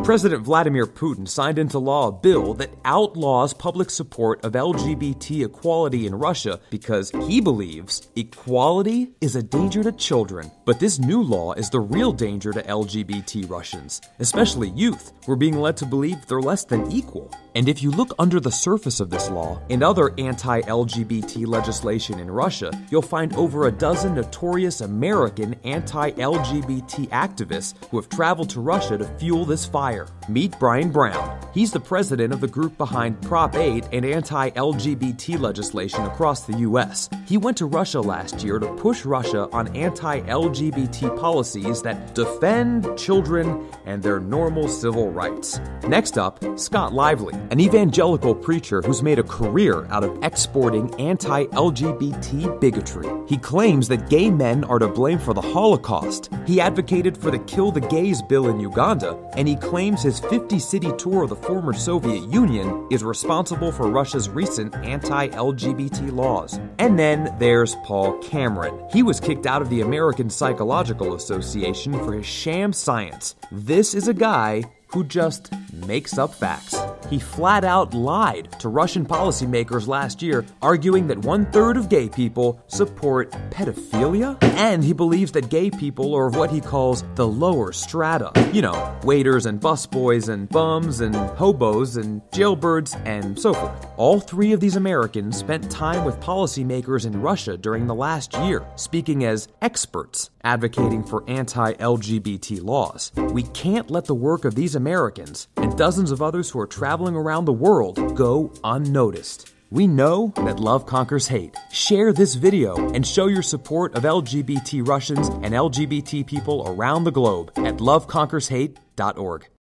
President Vladimir Putin signed into law a bill that outlaws public support of LGBT equality in Russia because he believes equality is a danger to children. But this new law is the real danger to LGBT Russians, especially youth, who are being led to believe they're less than equal. And if you look under the surface of this law and other anti-LGBT legislation in Russia, you'll find over a dozen notorious American anti-LGBT activists who have traveled to Russia to fuel this fire. Meet Brian Brown. He's the president of the group behind Prop 8 and anti-LGBT legislation across the U.S. He went to Russia last year to push Russia on anti-LGBT policies that defend children and their normal civil rights. Next up, Scott Lively, an evangelical preacher who's made a career out of exporting anti-LGBT bigotry. He claims that gay men are to blame for the Holocaust. He advocated for the Kill the Gays bill in Uganda, and he claims his 50-city tour of the former Soviet Union is responsible for Russia's recent anti-LGBT laws. And then there's Paul Cameron. He was kicked out of the American Psychological Association for his sham science. This is a guy who just makes up facts. He flat out lied to Russian policymakers last year, arguing that 1/3 of gay people support pedophilia, and he believes that gay people are of what he calls the lower strata. You know, waiters and busboys and bums and hobos and jailbirds and so forth. All three of these Americans spent time with policymakers in Russia during the last year, speaking as experts, advocating for anti-LGBT laws. We can't let the work of these Americans and dozens of others who are traveling around the world go unnoticed. We know that love conquers hate. Share this video and show your support of LGBT Russians and LGBT people around the globe at loveconquershate.org.